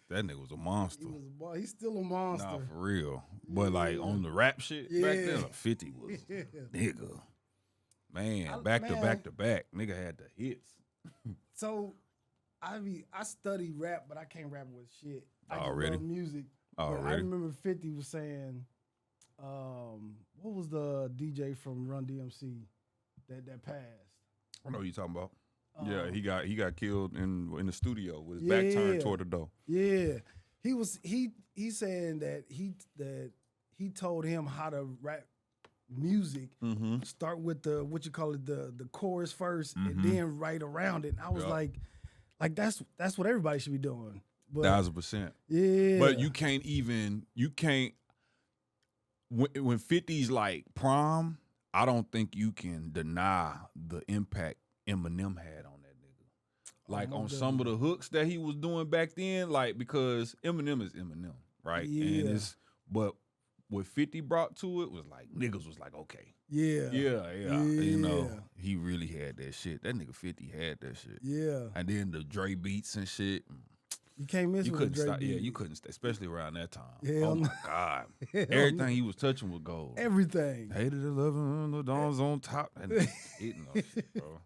That nigga was a monster. He's still a monster. Nah, for real. But like on the rap shit back then, 50 was nigga. Man, back to back. Nigga had the hits. So I study rap, but I can't rap with shit. I just Already? love music. Already? I remember 50 was saying, what was the DJ from Run DMC that passed? I know what you're talking about. Yeah, he got killed in the studio with his back turned toward the door. Yeah, he saying that he told him how to rap music. Start with the the chorus first, and then write around it. And I was like that's what everybody should be doing. But, 1,000%. Yeah, but you can't when 50's like prime. I don't think you can deny the impact Eminem had on that nigga. Like on some of the hooks that he was doing back then, like because Eminem is Eminem, right? Yeah. And but what 50 brought to it was like niggas was like, okay. Yeah. You know, he really had that shit. That nigga 50 had that shit. Yeah. And then the Dre beats and shit. You can't miss with the Dre beat. Yeah, you couldn't stay, especially around that time. Hell oh my God. Everything he was touching was gold. Everything. Hated the loving, the dawn's on top. And eating up shit, bro.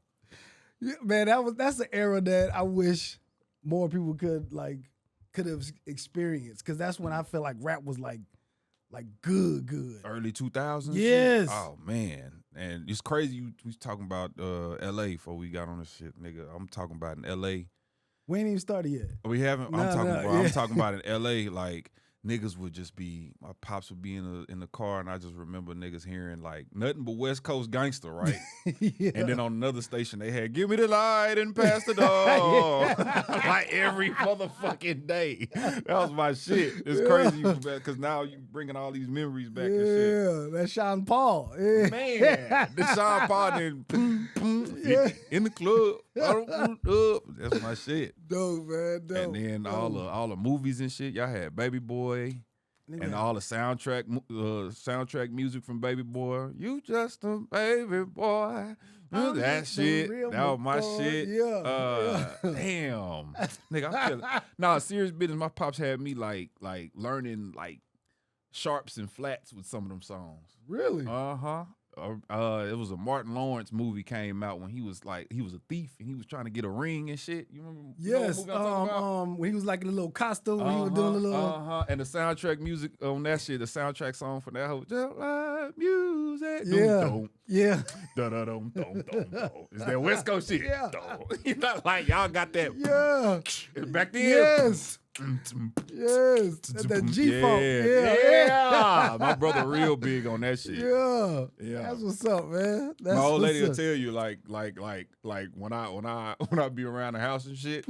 Yeah, man, that's an era that I wish more people could have experienced, because that's when I feel like rap was like good. Early 2000s? Yes. Shit? Oh, man. And it's crazy we was talking about L.A. before we got on this shit, nigga. I'm talking about in L.A. We ain't even started yet. We haven't. I'm talking about in L.A. Like niggas would just be. My pops would be in the car, and I just remember niggas hearing like nothing but West Coast gangster, right? Yeah. And then on another station they had "Give Me the Light and Pass the Door" like every motherfucking day. That was my shit. It's crazy because now you bringing all these memories back and shit. Yeah, that's Sean Paul. Yeah. Man, the Sean Paul then in the club. That's my shit. Dope, man. Dope. And then all the movies and shit. Y'all had Baby Boy and all the soundtrack music from Baby Boy. You just a baby boy. That shit. That was my shit. Yeah. Damn. Nigga, I'm feeling. Nah, serious business. My pops had me like learning like sharps and flats with some of them songs. Really? Uh-huh. It was a Martin Lawrence movie came out when he was a thief and he was trying to get a ring and shit. You remember? Yes. You know what movie I'm talking about? When he was like in a little costume, when he was doing a little. And the soundtrack music on that shit, the soundtrack song for that whole just like music. Yeah. Dum. Is that West Coast shit? Yeah. You know, like y'all got that. Yeah. Back then. Yes. Yes. That G-funk. Yeah. My brother real big on that shit. Yeah. Yeah. That's what's up, man. That's my old lady will up. tell you like when I be around the house and shit,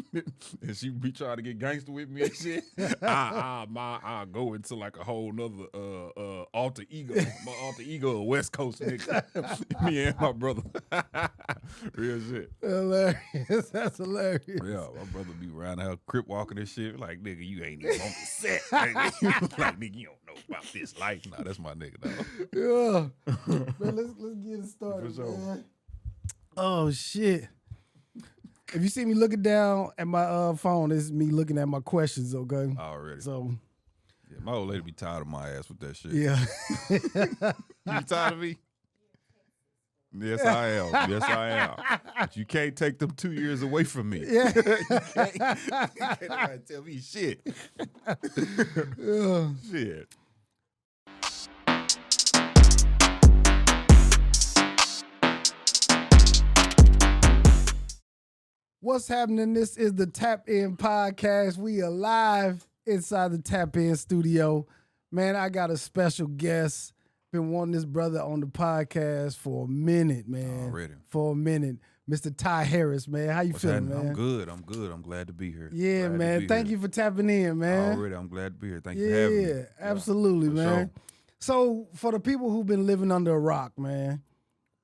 and she be trying to get gangster with me and shit, I go into like a whole nother alter ego. My alter ego, a West Coast nigga. Me and my brother. Real shit. Hilarious. That's hilarious. Yeah, my brother be around the house crip walking and shit. Like, nigga, you ain't even on the set. Nigga. Like, nigga, you don't know about this life. Nah, that's my nigga, dog. Yeah. Man, let's get it started, For sure. man. Oh, shit. If you see me looking down at my phone, it's me looking at my questions, okay? Already. So, yeah, my old lady be tired of my ass with that shit. yeah. You be tired of me? Yes, I am. Yes, I am. But you can't take them 2 years away from me. Yeah. You can't tell me shit. Yeah. Shit. What's happening? This is the Tap In podcast. We are live inside the Tap In studio. Man, I got a special guest. Been wanting this brother on the podcast for a minute, man. Already. For a minute. Mr. Tye Harris, man. How you feeling, man? I'm good. I'm glad to be here. Yeah, man. Thank you for tapping in, man. Already, I'm glad to be here. Thank you for having me. Yeah, absolutely, man. Sure. So, for the people who've been living under a rock, man,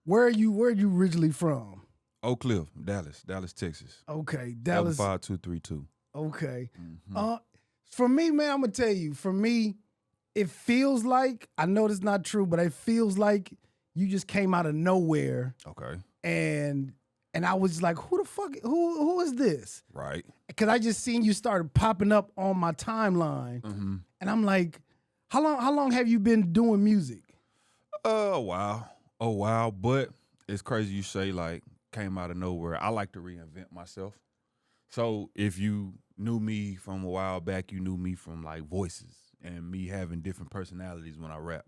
where are you originally from? Oak Cliff, Dallas, Texas. Okay, Dallas. 5232. Okay. Mm-hmm. For me, man, I'm gonna tell you. For me, it feels like, I know that's not true, but it feels like you just came out of nowhere Okay. and And I was like, who is this? Right. Because I just seen you started popping up on my timeline. Mm-hmm. And I'm like, how long have you been doing music? A while. But it's crazy you say like came out of nowhere. I like to reinvent myself. So if you knew me from a while back, you knew me from like voices and me having different personalities when I rap.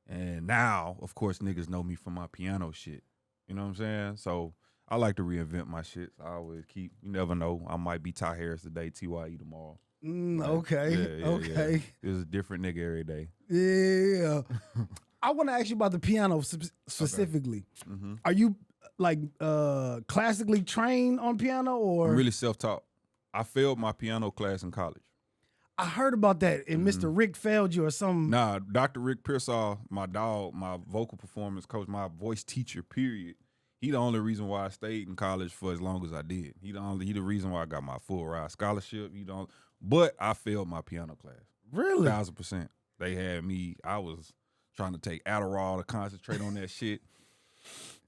And now, of course, niggas know me from my piano shit. You know what I'm saying? So I like to reinvent my shit. I always keep, you never know. I might be Tye Harris today, Tye tomorrow. Okay. Okay. It's a different nigga every day. Yeah. I want to ask you about the piano specifically. Okay. Mm-hmm. Are you like classically trained on piano or? I'm really self-taught. I failed my piano class in college. I heard about that, and Mr. Rick failed you or something. Nah, Dr. Rick Pearsall, my dog, my vocal performance coach, my voice teacher, period. He the only reason why I stayed in college for as long as I did. He the reason why I got my full ride scholarship. But I failed my piano class. Really? 1,000%. They had me, I was trying to take Adderall to concentrate on that shit.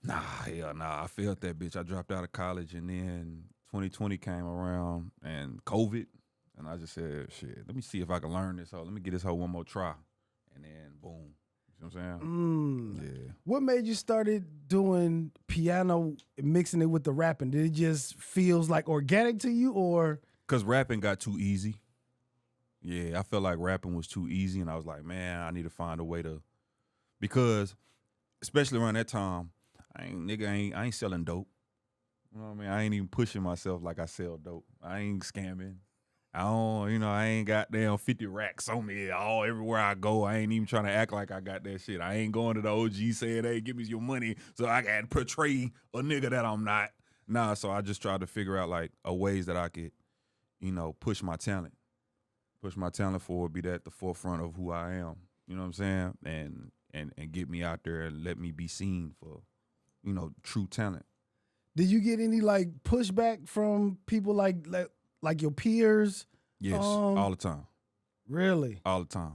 Nah, I failed that bitch. I dropped out of college, and then 2020 came around, and COVID. And I just said, shit, let me see if I can learn this hoe. Let me get this hoe one more try. And then, boom. You know what I'm saying? Yeah. What made you started doing piano, mixing it with the rapping? Did it just feels like organic to you, or? Because rapping got too easy. Yeah, I felt like rapping was too easy. And I was like, man, I need to find a way to. Because, especially around that time, I ain't selling dope. You know what I mean? I ain't even pushing myself like I sell dope. I ain't scamming. I ain't got damn 50 racks on me everywhere I go. I ain't even trying to act like I got that shit. I ain't going to the OG saying, hey, give me your money so I can portray a nigga that I'm not. Nah, so I just tried to figure out like a ways that I could, push my talent. Push my talent forward, be at the forefront of who I am. You know what I'm saying? And get me out there and let me be seen for, true talent. Did you get any like pushback from people like your peers? Yes, all the time. Really? All the time.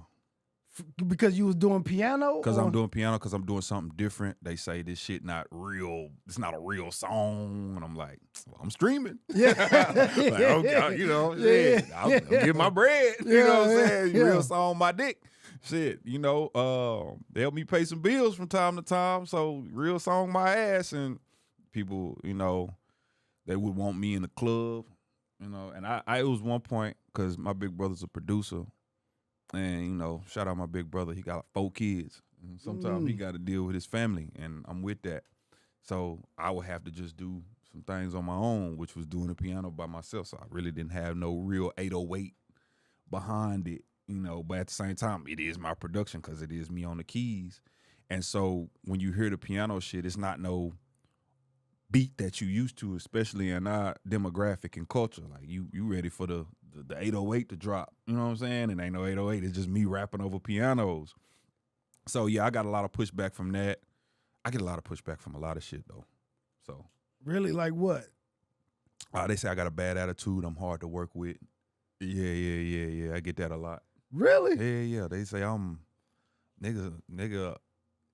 Because you was doing piano? Because I'm doing piano, because I'm doing something different. They say this shit not real. It's not a real song. And I'm like, well, I'm streaming. Yeah. I'll get my bread. You know what I'm saying? Yeah. Real song, my dick. Shit, they help me pay some bills from time to time. So real song, my ass. And people, they would want me in the club. And it was one point, because my big brother's a producer, and, shout out my big brother, he got 4 kids, and sometimes he got to deal with his family, and I'm with that. So I would have to just do some things on my own, which was doing the piano by myself, so I really didn't have no real 808 behind it, but at the same time, it is my production, because it is me on the keys. And so when you hear the piano shit, it's not no beat that you used to, especially in our demographic and culture. Like you ready for the 808 to drop. You know what I'm saying? And ain't no 808. It's just me rapping over pianos. So yeah, I got a lot of pushback from that. I get a lot of pushback from a lot of shit though. So really, like what? They say I got a bad attitude. I'm hard to work with. Yeah. I get that a lot. Really? Yeah. They say I'm nigga.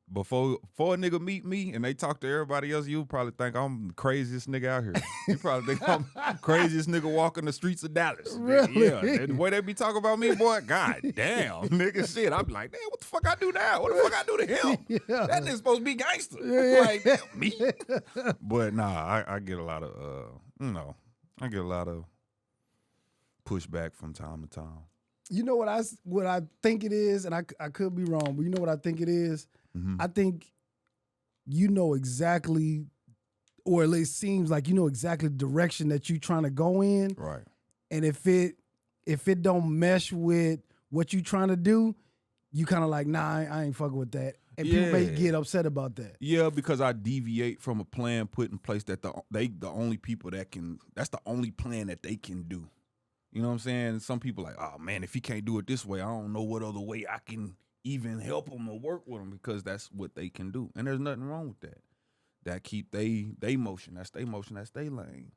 Before a nigga meet me and they talk to everybody else, you probably think I'm the craziest nigga out here. You probably think I'm craziest nigga walking the streets of Dallas. Really? Yeah, the way they be talking about me, boy, god damn, nigga, shit. I be like, damn, what the fuck I do now? What the fuck I do to him? Yeah. That nigga supposed to be gangster. Yeah. Like, damn, me. But nah, I get a lot of, I get a lot of pushback from time to time. You know what I think it is, and I could be wrong, but you know what I think it is? Mm-hmm. I think you know exactly, or at least seems like you know exactly the direction that you're trying to go in. Right. And if it don't mesh with what you trying to do, you kind of like, nah, I ain't fucking with that. And people may get upset about that. Yeah, because I deviate from a plan put in place that the only people that's the only plan that they can do. You know what I'm saying? Some people like, oh man, if he can't do it this way, I don't know what other way I can even help him or work with him, because that's what they can do. And there's nothing wrong with that. That keep they motion. That's they motion. That's they lane.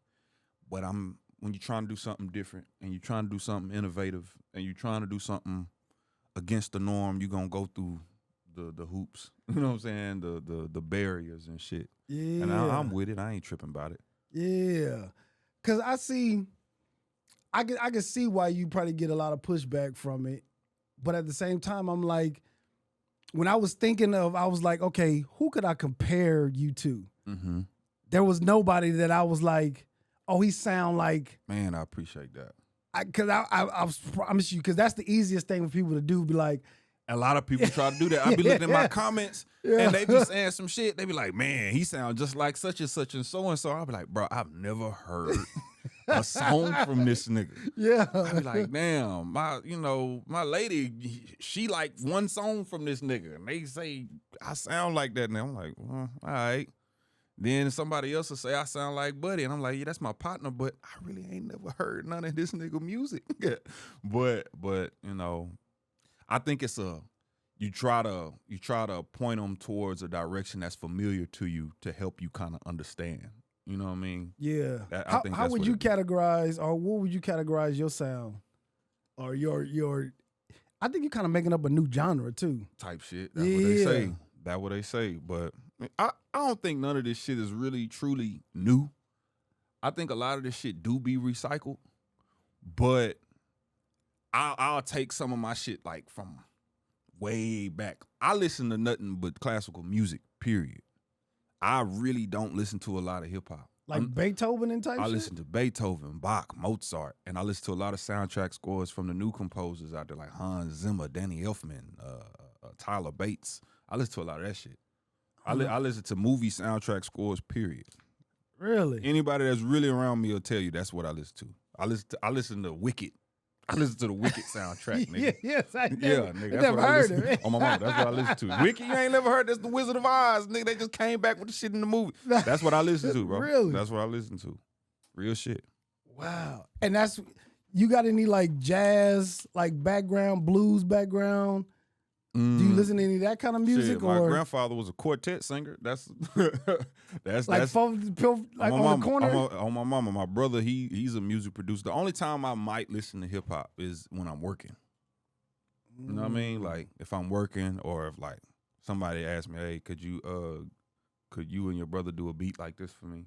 But when you're trying to do something different and you're trying to do something innovative and you're trying to do something against the norm, you're going to go through the hoops. You know what I'm saying? The barriers and shit. Yeah. And I'm with it. I ain't tripping about it. Yeah. Cause I can see why you probably get a lot of pushback from it. But at the same time, I'm like, when I was thinking I was like, okay, who could I compare you to? Mm-hmm. There was nobody that I was like, oh, he sound like. Man, I appreciate that. Because I promise you, because that's the easiest thing for people to do. Be like, A lot of people try to do that. I be looking at my comments and they be saying some shit. They be like, man, he sounds just like such and such and so. I'll be like, bro, I've never heard a song from this nigga. yeah. I be like, damn, my lady, she like one song from this nigga. And they say, I sound like that. And I'm like, well, all right. Then somebody else will say, I sound like Buddy. And I'm like, yeah, that's my partner, but I really ain't never heard none of this nigga music. but I think it's you try to point them towards a direction that's familiar to you to help you kind of understand. You know what I mean? Yeah. I think how would you categorize, or what would you categorize your sound, or your? I think you're kind of making up a new genre too. Type shit. That's what they say. That's what they say. But I don't think none of this shit is really truly new. I think a lot of this shit do be recycled, but I'll take some of my shit like from way back. I listen to nothing but classical music, period. I really don't listen to a lot of hip hop. Like Beethoven and type shit? I listen to Beethoven, Bach, Mozart, and I listen to a lot of soundtrack scores from the new composers out there like Hans Zimmer, Danny Elfman, Tyler Bates. I listen to a lot of that shit. I listen to movie soundtrack scores, period. Really? Anybody that's really around me will tell you that's what I listen to. I listen to Wicked. I listen to the Wicked soundtrack, nigga. Nigga. That's what I listen to. On my mama, that's what I listen to. Wicked, you ain't never heard. That's the Wizard of Oz, nigga. They just came back with the shit in the movie. That's what I listen to, bro. Really? That's what I listen to. Real shit. Wow. And you got any like jazz, like background, blues background? Do you listen to any of that kind of music? Shit, my grandfather was a quartet singer. That's like on the corner. On my mama, my brother, he's a music producer. The only time I might listen to hip hop is when I'm working. You know what I mean? Like if I'm working, or if like somebody asks me, hey, could you and your brother do a beat like this for me?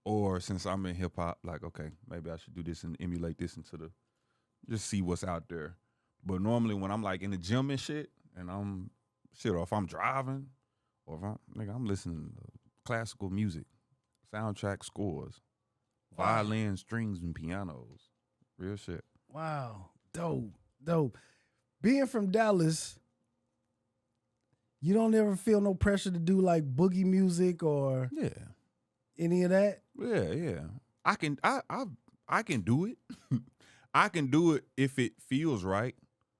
Or since I'm in hip hop, like okay, maybe I should do this and emulate this into just see what's out there. But normally when I'm like in the gym and shit, and or if I'm driving, or if I'm listening to classical music, soundtrack scores, violin, strings, and pianos. Real shit. Wow. Dope. Being from Dallas, you don't ever feel no pressure to do like boogie music or any of that? Yeah. I can do it. I can do it if it feels right.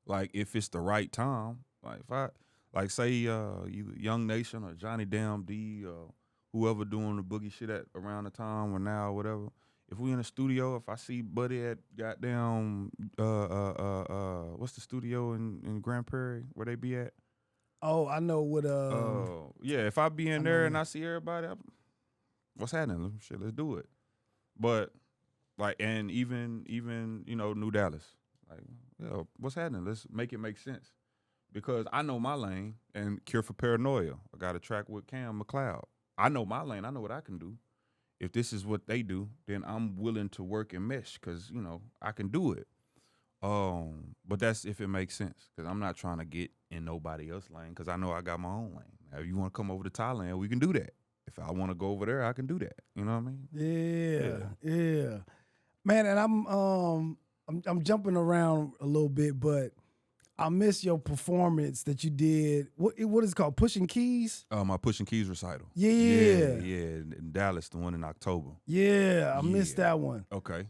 Like if it's the right time. Like if I say either Young Nation or Johnny Damn D or whoever doing the boogie shit at around the time or now or whatever. If we in the studio, if I see Buddy at goddamn what's the studio in Grand Prairie where they be at? Oh, I know what if I be in there and I see everybody, what's happening? Shit, let's do it. But like, and even New Dallas, like, what's happening? Let's make it make sense. Because I know my lane, and Cure for Paranoia. I got a track with Cam McLeod. I know my lane. I know what I can do. If this is what they do, then I'm willing to work and mesh because, I can do it. But that's if it makes sense because I'm not trying to get in nobody else's lane because I know I got my own lane. Now, if you want to come over to Thailand, we can do that. If I want to go over there, I can do that. You know what I mean? Yeah. Man, and I'm jumping around a little bit, but I miss your performance that you did. What is it called? Pushing Keys? My Pushing Keys recital. Yeah. In Dallas, the one in October. Yeah, I missed that one. Okay.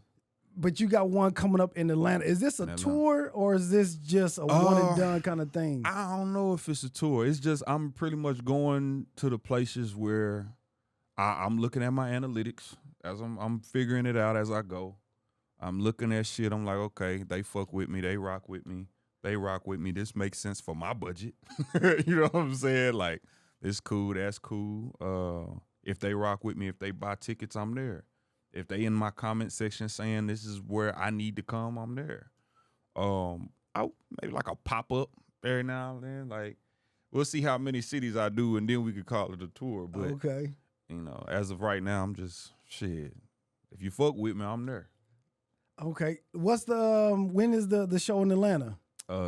But you got one coming up in Atlanta. Is this a tour or is this just a one and done kind of thing? I don't know if it's a tour. It's just I'm pretty much going to the places where I'm looking at my analytics as I'm figuring it out as I go. I'm looking at shit. I'm like, okay, they fuck with me. They rock with me. This makes sense for my budget. You know what I'm saying? Like, this cool, that's cool. If they rock with me, if they buy tickets, I'm there. If they in my comment section saying this is where I need to come, I'm there. Maybe like a pop-up every now and then. Like, we'll see how many cities I do, and then we could call it a tour. But, okay. as of right now, I'm just, shit, if you fuck with me, I'm there. Okay. What's the when is the show in Atlanta?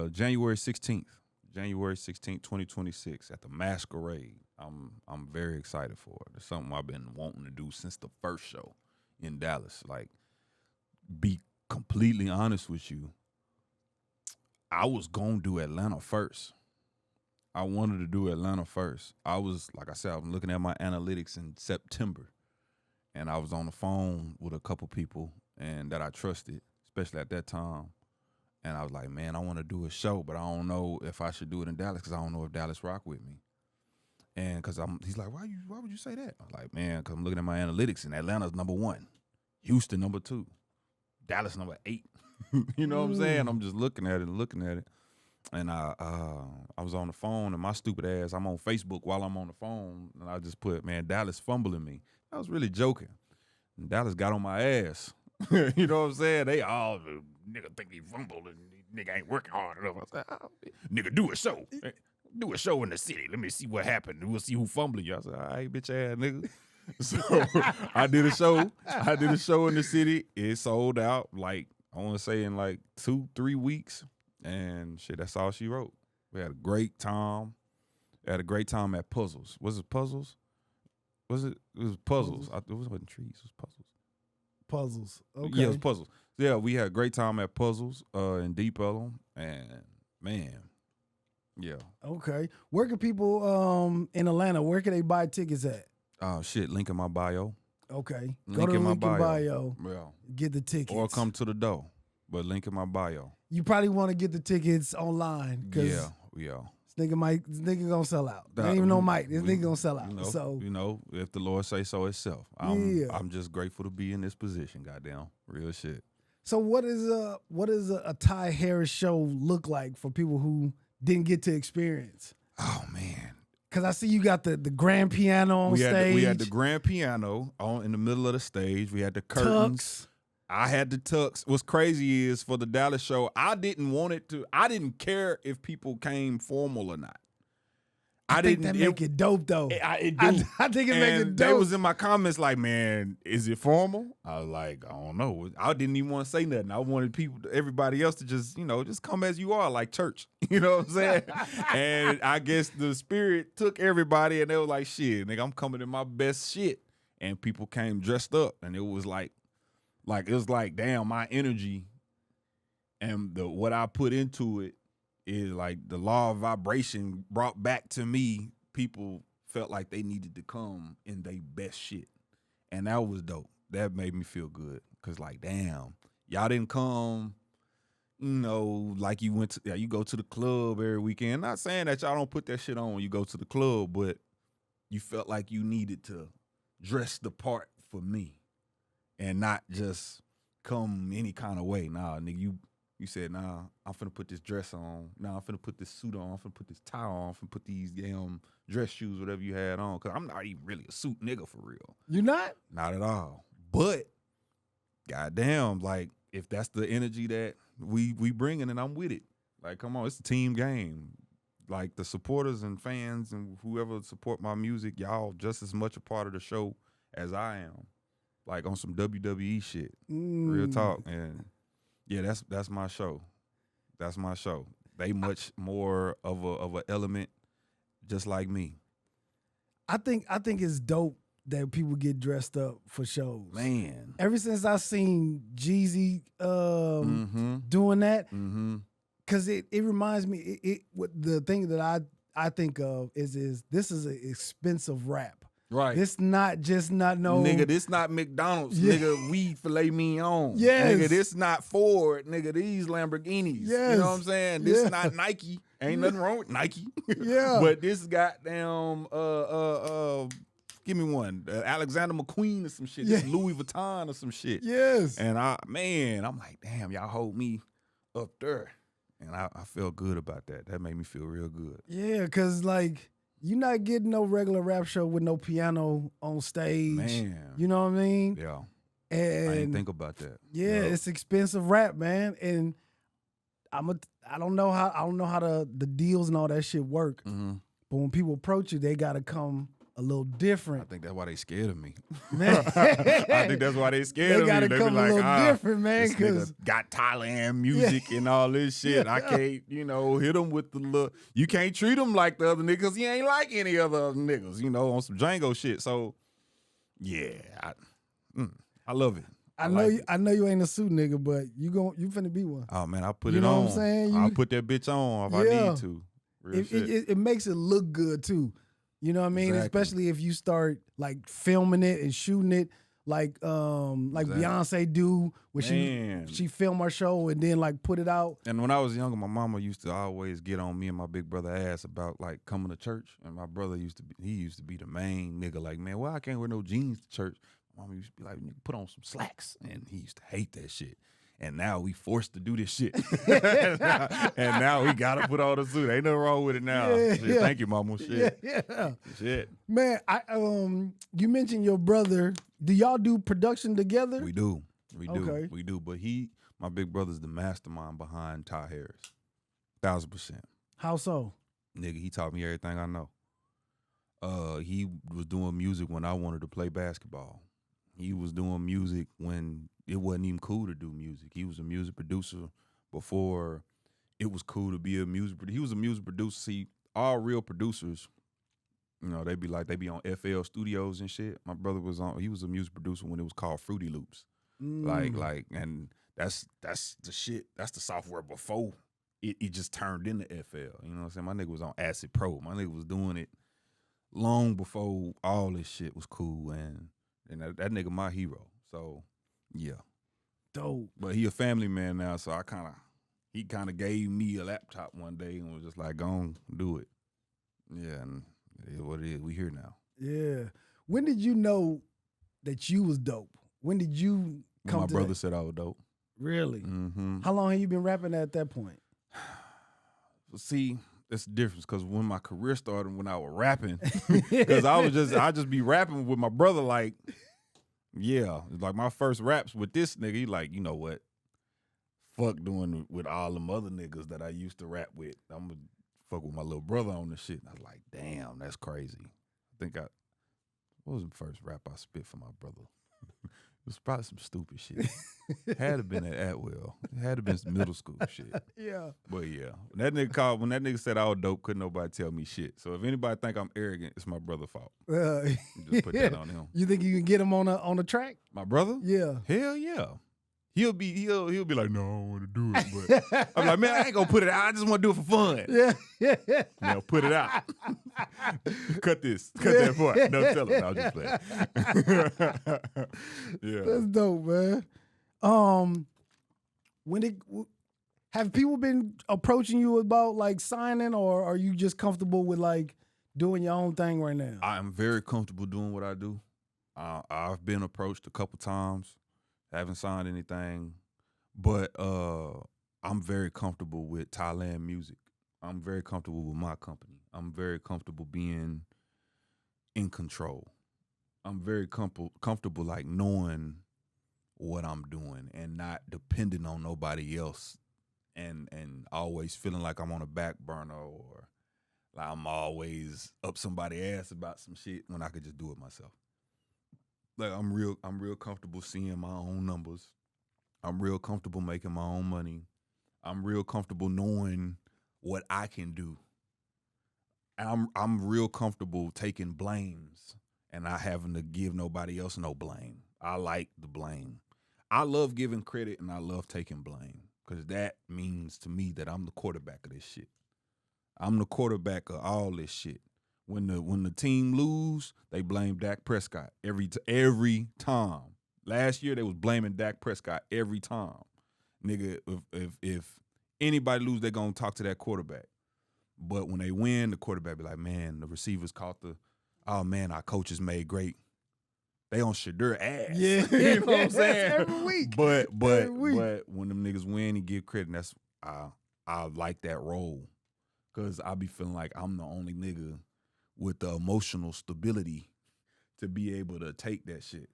January 16th. January 16th, 2026 at the Masquerade. I'm very excited for it. It's something I've been wanting to do since the first show in Dallas. Like, be completely honest with you, I was gonna do Atlanta first. I wanted to do Atlanta first. I was, like I said, I'm looking at my analytics in September, and I was on the phone with a couple people and that I trusted, especially at that time. And I was like, man, I want to do a show, but I don't know if I should do it in Dallas because I don't know if Dallas rock with me. And because he's like, why would you say that? I'm like, man, because I'm looking at my analytics, and Atlanta's number 1, Houston number 2, Dallas number 8. You know what I'm saying? I'm just looking at it. And I was on the phone, and my stupid ass, I'm on Facebook while I'm on the phone, and I just put, man, Dallas fumbling me. I was really joking. And Dallas got on my ass. You know what I'm saying? They all, nigga think he fumbled, and nigga ain't working hard enough. I said, oh, nigga, do a show. Do a show in the city. Let me see what happened. We'll see who fumbling you. I said, all right, bitch ass nigga. So I did a show. I did a show in the city. It sold out, like, I want to say in like 2-3 weeks. And shit, that's all she wrote. We had a great time. At Puzzles. Was it Puzzles? It was Puzzles. It wasn't trees. It was Puzzles. Puzzles. Okay. Yeah, it was Puzzles. Yeah, we had a great time at Puzzles in Deep Ellum. And, man, yeah. Okay. Where can people in Atlanta, where can they buy tickets at? Oh, shit, link in my bio. Okay. Link Go to the in my link in bio. bio. Yeah. Get the tickets. Or come to the door. But link in my bio. You probably want to get the tickets online. Yeah. This nigga gonna sell out. Ain't even no Mike. This nigga gonna sell out. You know, if the Lord say so itself. I'm just grateful to be in this position, goddamn. Real shit. So what is a Tye Harris show look like for people who didn't get to experience? Oh man. Cause I see you got the grand piano on stage. We had the grand piano in the middle of the stage. We had the curtains. Tux. I had the tux. What's crazy is for the Dallas show, I didn't care if people came formal or not. I think that make it dope though. I think it make it dope. They was in my comments like, man, is it formal? I was like, I don't know. I didn't even want to say nothing. I wanted everybody else to just come as you are, like church. You know what I'm saying? And I guess the spirit took everybody, and they were like, shit, nigga, I'm coming in my best shit. And people came dressed up, and it was like, damn, my energy and what I put into it is like the law of vibration brought back to me. People felt like they needed to come in their best shit. And that was dope. That made me feel good. Cause like, damn, y'all didn't come, like you go to the club every weekend. Not saying that y'all don't put that shit on when you go to the club, but you felt like you needed to dress the part for me. And not just come any kind of way. Nah, nigga, you said, nah, I'm finna put this dress on. Nah, I'm finna put this suit on. I'm finna put this tie on. I'm finna put these damn dress shoes, whatever you had on. Because I'm not even really a suit nigga for real. You not? Not at all. But, goddamn, like, if that's the energy that we bringing, and I'm with it. Like, come on, it's a team game. Like, the supporters and fans and whoever support my music, y'all just as much a part of the show as I am. Like on some WWE shit, real talk, and yeah, that's my show. That's my show. They much more of a element, just like me. I think it's dope that people get dressed up for shows. Man, ever since I seen Jeezy doing that, because it reminds me. What the thing that I think of is this is an expensive rap. Right. This not no nigga. This not McDonald's. Yeah. Nigga, we filet mignon. Yes. Nigga, this not Ford. Nigga, these Lamborghinis. Yes. You know what I'm saying? This not Nike. Ain't nothing wrong with Nike. Yeah. But this goddamn give me one. Alexander McQueen or some shit. Yeah. This Louis Vuitton or some shit. Yes. And I'm like, damn, y'all hold me up there. And I feel good about that. That made me feel real good. Yeah, because like you're not getting no regular rap show with no piano on stage. Man. You know what I mean? Yeah. And I didn't think about that. Yeah, it's expensive rap, man. And I don't know how the deals and all that shit work. Mm-hmm. But when people approach you, they gotta come a little I different. think that's why they scared of me. Man. I think that's why they scared They of me. gotta They come be a like, little different, man, this nigga 'cause- got Thailand music and all this shit. Yeah. I can't, hit him with the look. You can't treat him like the other niggas. He ain't like any other niggas, on some Django shit. So, yeah, I love it. I like know you ain't a suit nigga, but you finna be one. Oh man, I put You it know on. what I'm saying? I'll put that bitch on if I Yeah. need to. Real shit. It makes it look good too. You know what I mean? Exactly. Especially if you start like filming it and shooting it like Exactly. Beyonce do when Man. she film her show and then like put it out. And when I was younger, my mama used to always get on me and my big brother ass about like coming to church. And my brother used to be the main nigga. Like, man, why I can't wear no jeans to church? My mama used to be like, nigga, put on some slacks. And he used to hate that shit. And now we forced to do this shit. And now we gotta put on the suit. Ain't nothing wrong with it now. Yeah, Shit, yeah. Thank you, mama. Shit. Yeah. Shit. Man, you mentioned your brother. Do y'all do production together? We do. Okay. We do. But my big brother's the mastermind behind Tye Harris. 1,000%. How so? Nigga, he taught me everything I know. He was doing music when I wanted to play basketball. He was doing music when it wasn't even cool to do music. He was a music producer before it was cool to be a music producer. He was a music producer. See, all real producers, they be on FL Studios and shit. My brother he was a music producer when it was called Fruity Loops. And that's the shit. That's the software before it just turned into FL. You know what I'm saying? My nigga was on Acid Pro. My nigga was doing it long before all this shit was cool. And that nigga my hero. So, yeah. Dope. But he a family man now, so he kind of gave me a laptop one day and was just like, go on, do it. Yeah, and it is what it is. We here now. Yeah. When did you know that you was dope? When did you come My to brother that? said I was dope. Really? Mm-hmm. How long have you been rapping at that point? See, that's the difference because when my career started, when I was rapping, because I just be rapping with my brother like, yeah, like my first raps with this nigga, he like, you know what? Fuck doing with all them other niggas that I used to rap with. I'm gonna fuck with my little brother on this shit. And I was like, damn, that's crazy. What was the first rap I spit for my brother? It was probably some stupid shit. Had to been at Atwell. It had to been some middle school shit. Yeah. But yeah, when that nigga said I was dope, couldn't nobody tell me shit. So if anybody think I'm arrogant, it's my brother's fault. Just put that on him. You think you can get him on a track? My brother? Yeah. Hell yeah. He'll be like, no, I don't want to do it. But I'm like, man, I ain't gonna put it out. I just want to do it for fun. Yeah. Put it out. Cut that part. Don't tell him. I'll just play. Yeah. That's dope, man. Have people been approaching you about like signing, or are you just comfortable with like doing your own thing right now? I'm very comfortable doing what I do. I've been approached a couple times. Haven't signed anything, but I'm very comfortable with Thailand music. I'm very comfortable with my company. I'm very comfortable being in control. I'm very comfortable like knowing what I'm doing and not depending on nobody else and always feeling like I'm on a back burner or like I'm always up somebody's ass about some shit when I could just do it myself. Like I'm real comfortable seeing my own numbers. I'm real comfortable making my own money. I'm real comfortable knowing what I can do. And I'm real comfortable taking blames and not having to give nobody else no blame. I like the blame. I love giving credit and I love taking blame because that means to me that I'm the quarterback of this shit. I'm the quarterback of all this shit. When the team lose, they blame Dak Prescott every time. Last year they was blaming Dak Prescott every time. Nigga, if anybody lose, they gonna talk to that quarterback. But when they win, the quarterback be like, man, the receivers caught oh man, our coaches made great. They on Shadur ass. Yeah. You know what I'm saying? Every week. But Every week. when them niggas win and give credit, that's I like that role. Cause I be feeling like I'm the only nigga with the emotional stability to be able to take that shit.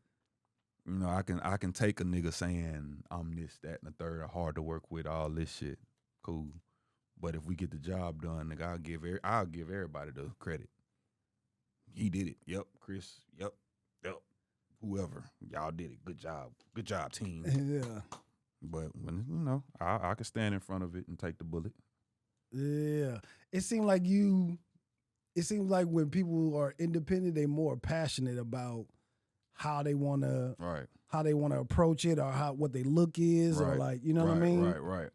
You know, I can take a nigga saying I'm this, that, and the third, hard to work with, all this shit. Cool. But if we get the job done, nigga, I'll give everybody the credit. He did it. Yep, Chris. Yep. Whoever, y'all did it. Good job, team. Yeah. But when I could stand in front of it and take the bullet. Yeah. It seemed like when people are independent, they're more passionate about how they want to approach it, or what their look is, or like, you know what I mean? Right.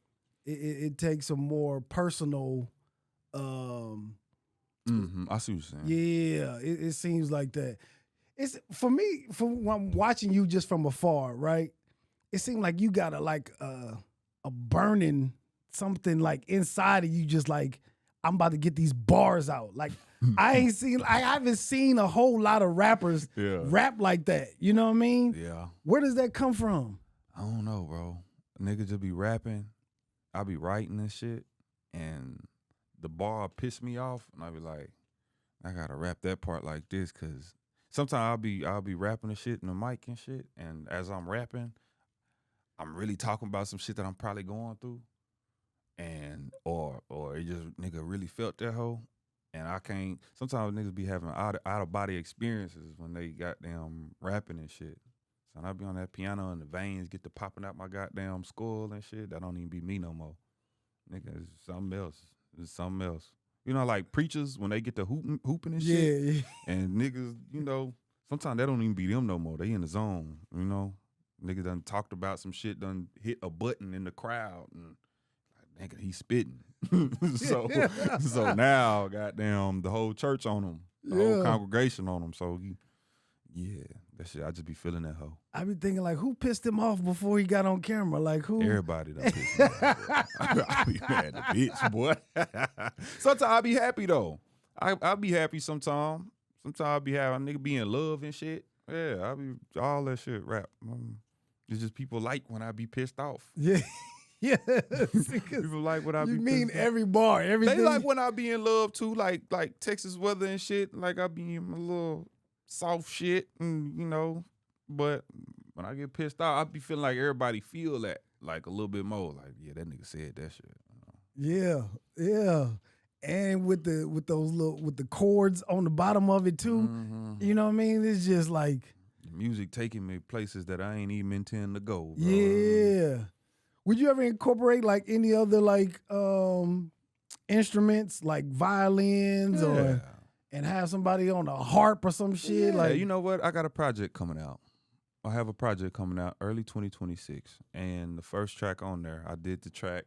It takes a more personal. I see what you're saying. Yeah, it seems like that. It's for me, when I'm watching you just from afar, right? It seemed like you got a burning something like inside of you, just like, I'm about to get these bars out. Like I haven't seen a whole lot of rappers rap like that. You know what I mean? Yeah. Where does that come from? I don't know, bro. Niggas just be rapping. I be writing and shit, and the bar piss me off, and I be like, I gotta rap that part like this, cause sometimes I'll be rapping and shit in the mic and shit, and as I'm rapping, I'm really talking about some shit that I'm probably going through, and or it just nigga really felt that hoe, and I can't. Sometimes niggas be having out of body experiences when they goddamn rapping and shit. So I be on that piano and the veins get to popping out my goddamn skull and shit. That don't even be me no more. Nigga, it's something else. It's something else. You know, like preachers when they get to hooping and shit. Yeah. And niggas, sometimes that don't even be them no more. They in the zone, Niggas done talked about some shit, done hit a button in the crowd, and like, nigga, he spitting. so now, goddamn, the whole church on him, the whole congregation on him. So that shit, I just be feeling that hoe. I be thinking, like, who pissed him off before he got on camera? Like, who? Everybody done pissed me off. I be mad at the bitch, boy. Sometimes I be happy, though. I be happy sometimes. Sometimes I be happy. Nigga be in love and shit. Yeah, I be all that shit rap. It's just people like when I be pissed off. Yeah. Yeah. People like when I be You mean pissed every bar, everything? They like when I be in love, too, like Texas weather and shit. Like, I be in my little soft shit, and, but when I get pissed off, I be feeling like everybody feel that, like, a little bit more. Like, yeah, that nigga said that shit. Yeah. And with the chords on the bottom of it too. You know what I mean? It's just like the music taking me places that I ain't even intend to go, bro. Yeah. Would you ever incorporate like any other like instruments, like violins and have somebody on a harp or some shit? Yeah, like, you know what? I got a project coming out. I have a project coming out early 2026, and the first track on there, I did the track.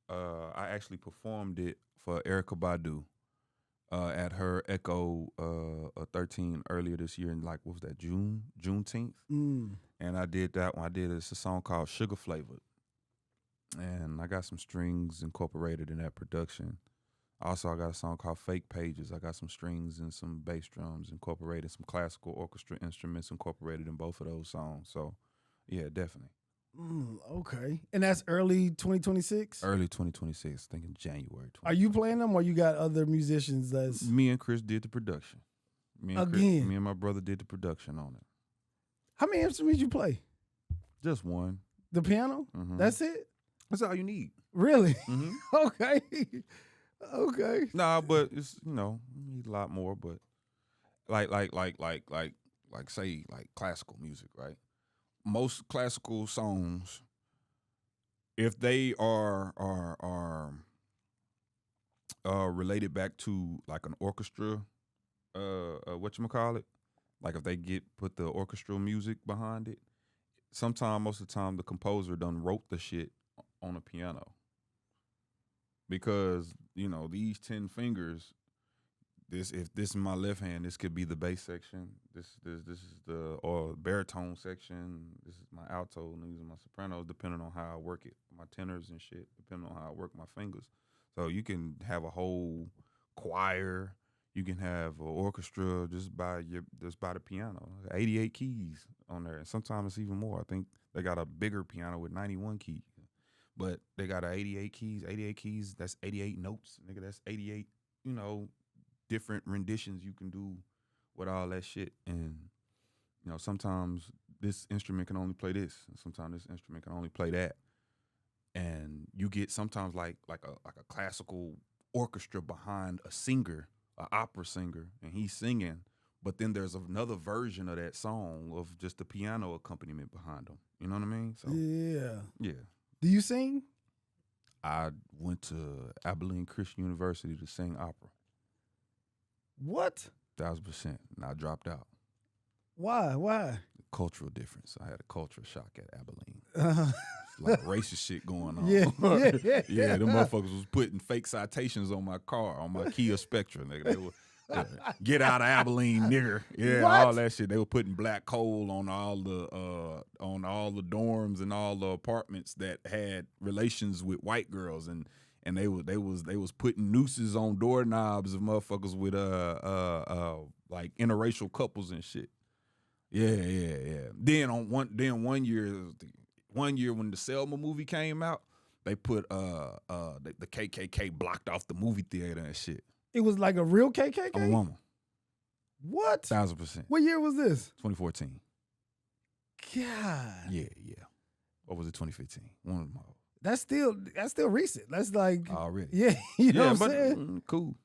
I actually performed it for Erykah Badu at her Echo 13 earlier this year in, like, what was that, Juneteenth? And I did that one. It's a song called Sugar Flavored. And I got some strings incorporated in that production. Also, I got a song called Fake Pages. I got some strings and some bass drums incorporated, some classical orchestra instruments incorporated in both of those songs. So, yeah, definitely. Okay. And that's early 2026? Early 2026, I think in January. Are you playing them, or you got other musicians that's... Me and Chris did the production. Me and my brother did the production on it. How many instruments you play? Just one. The piano? Mm-hmm. That's it? That's all you need. Really? Mm-hmm. Okay. Nah, but it's, you need a lot more, but like say like classical music, right? Most classical songs, if they are related back to like an orchestra, whatchamacallit, like if they put the orchestral music behind it, most of the time the composer done wrote the shit on a piano. Because, these 10 fingers, if this is my left hand, this could be the bass section. This is the baritone section. This is my alto, and these are my sopranos, depending on how I work it. My tenors and shit, depending on how I work my fingers. So you can have a whole choir. You can have an orchestra just by the piano. 88 keys on there, and sometimes it's even more. I think they got a bigger piano with 91 keys. But they got 88 keys. 88 keys, that's 88 notes. Nigga, that's 88, different renditions you can do with all that shit. And, sometimes this instrument can only play this. And sometimes this instrument can only play that. And you get sometimes like a classical orchestra behind a singer an opera singer, and he's singing, but then there's another version of that song of just the piano accompaniment behind him. You know what I mean? So yeah. Do you sing? I went to Abilene Christian University to sing opera. What? 1,000%. And I dropped out. Why? Cultural difference. I had a cultural shock at Abilene. Uh, A lot of racist shit going on. Yeah. Them motherfuckers was putting fake citations on my car, on my Kia Spectra. Nigga. They were get out of Abilene, nigger. Yeah, What? all that shit. They were putting black coal on all the dorms and all the apartments that had relations with white girls, and they was putting nooses on doorknobs of motherfuckers with like interracial couples and shit. Yeah. Then one year when the Selma movie came out, they put the KKK blocked off the movie theater and shit. It was like a real KKK? I'm a mama. What? 1,000%. What year was this? 2014. God. Yeah. Or was it 2015? One of them. That's still recent. That's like Already. Yeah, you know what I'm saying? Cool.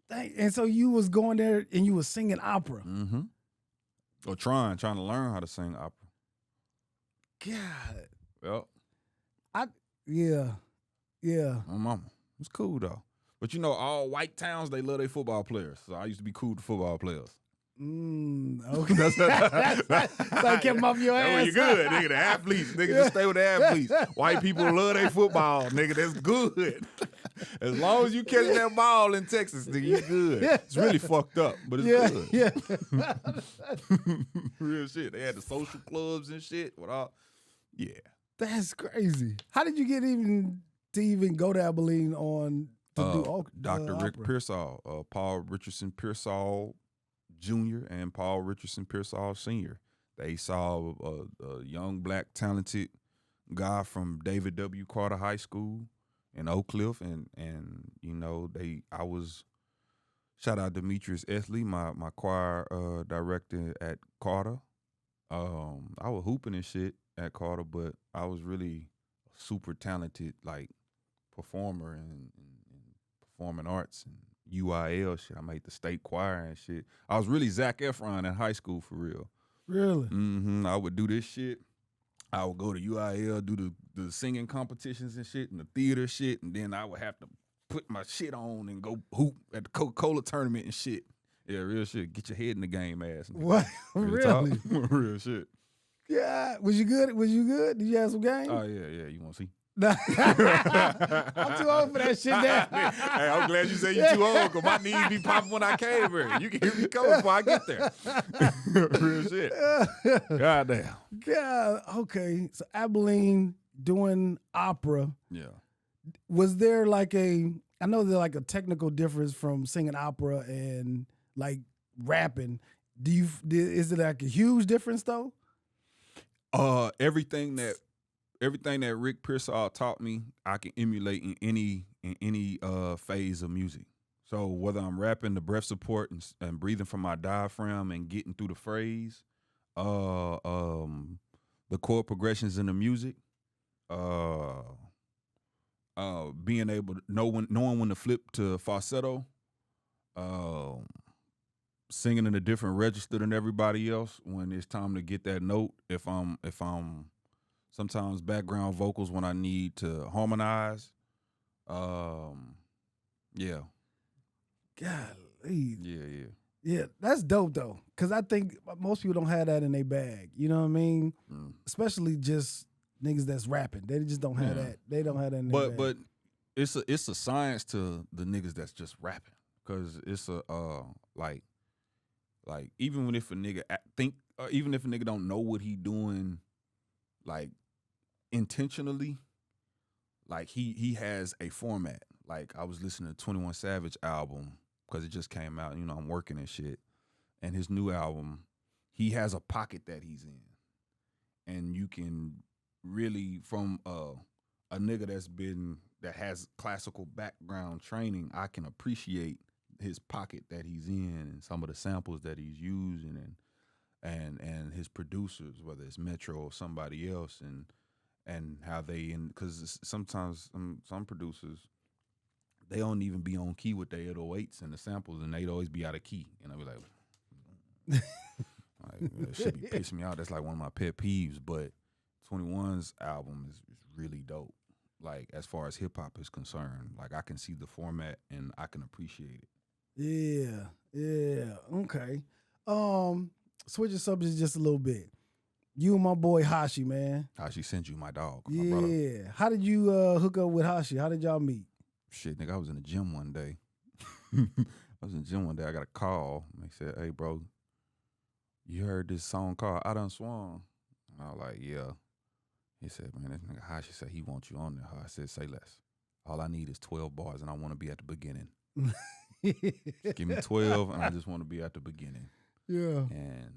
Dang, and so you was going there and you was singing opera. Mm-hmm. Or trying to learn how to sing opera. God. Yep. Yeah. My mama. It's cool though. But you know, all white towns, they love their football players. So I used to be cool to football players. Okay. So I kept them off your ass. That's where you good, nigga. The athletes, nigga, just stay with the athletes. White people love their football, nigga. That's good. As long as you catch that ball in Texas, nigga, you good. It's really fucked up, but it's good. Yeah. Real shit. They had the social clubs and shit. Yeah. That's crazy. How did you get to even go to Abilene to do Dr. Rick opera? Pearsall, Paul Richardson Pearsall Jr. and Paul Richardson Pearsall Sr. They saw a young black talented guy from David W. Carter High School in Oak Cliff, and you know I was shout out Demetrius Ethley, my choir director at Carter. I was hooping and shit at Carter, but I was really a super talented like performer and performing arts and UIL shit. I made the state choir and shit. I was really Zac Efron in high school for real. Really? Mm-hmm. I would do this shit. I would go to UIL, do the singing competitions and shit and the theater shit, and then I would have to put my shit on and go hoop at the Coca-Cola tournament and shit. Yeah, real shit. Get your head in the game, ass. What? Really? Real shit. Yeah. Was you good? Did you have some game? Oh, yeah. You want to see? I'm too old for that shit now. Hey, I'm glad you said you're too old, because my knees be popping when I came here. You can hear me coming before I get there. Real shit. God damn. God. Okay. So Abilene doing opera. Yeah. Was there like I know there's like a technical difference from singing opera and like rapping. Is it like a huge difference though? Everything that Rick Pearsall taught me, I can emulate in any phase of music. So whether I'm rapping the breath support and breathing from my diaphragm and getting through the phrase, the chord progressions in the music, being able to knowing when to flip to falsetto, singing in a different register than everybody else when it's time to get that note. If I'm sometimes background vocals when I need to harmonize. Yeah. Golly. Yeah. Yeah, that's dope though, because I think most people don't have that in their bag. You know what I mean? Especially just niggas that's rapping. They just don't have that. They don't have that in their bag. But it's a science to the niggas that's just rapping, because it's a like even if a nigga even if a nigga don't know what he doing, like intentionally, like he has a format. Like I was listening to 21 Savage album because it just came out. You know, I'm working and shit, and his new album, he has a pocket that he's in, and you can really from a nigga that has classical background training, I can appreciate his pocket that he's in and some of the samples that he's using and his producers, whether it's Metro or somebody else, and how they because sometimes some producers, they don't even be on key with their 808s and the samples, and they'd always be out of key. And I'd be like, that should be pissing me out. That's like one of my pet peeves. But 21's album is really dope. Like, as far as hip hop is concerned, like, I can see the format and I can appreciate it. Yeah. Okay. Switching subjects just a little bit. You and my boy Hashi, man. Hashi sent you my dog. Yeah. My brother. How did you hook up with Hashi? How did y'all meet? Shit, nigga, I was in the gym one day. I got a call. And they said, hey, bro, you heard this song called I Done Swung? And I was like, yeah. He said, man, this nigga Hashi said he wants you on there. I said, say less. All I need is 12 bars, and I want to be at the beginning. Just give me 12, and I just want to be at the beginning. Yeah. And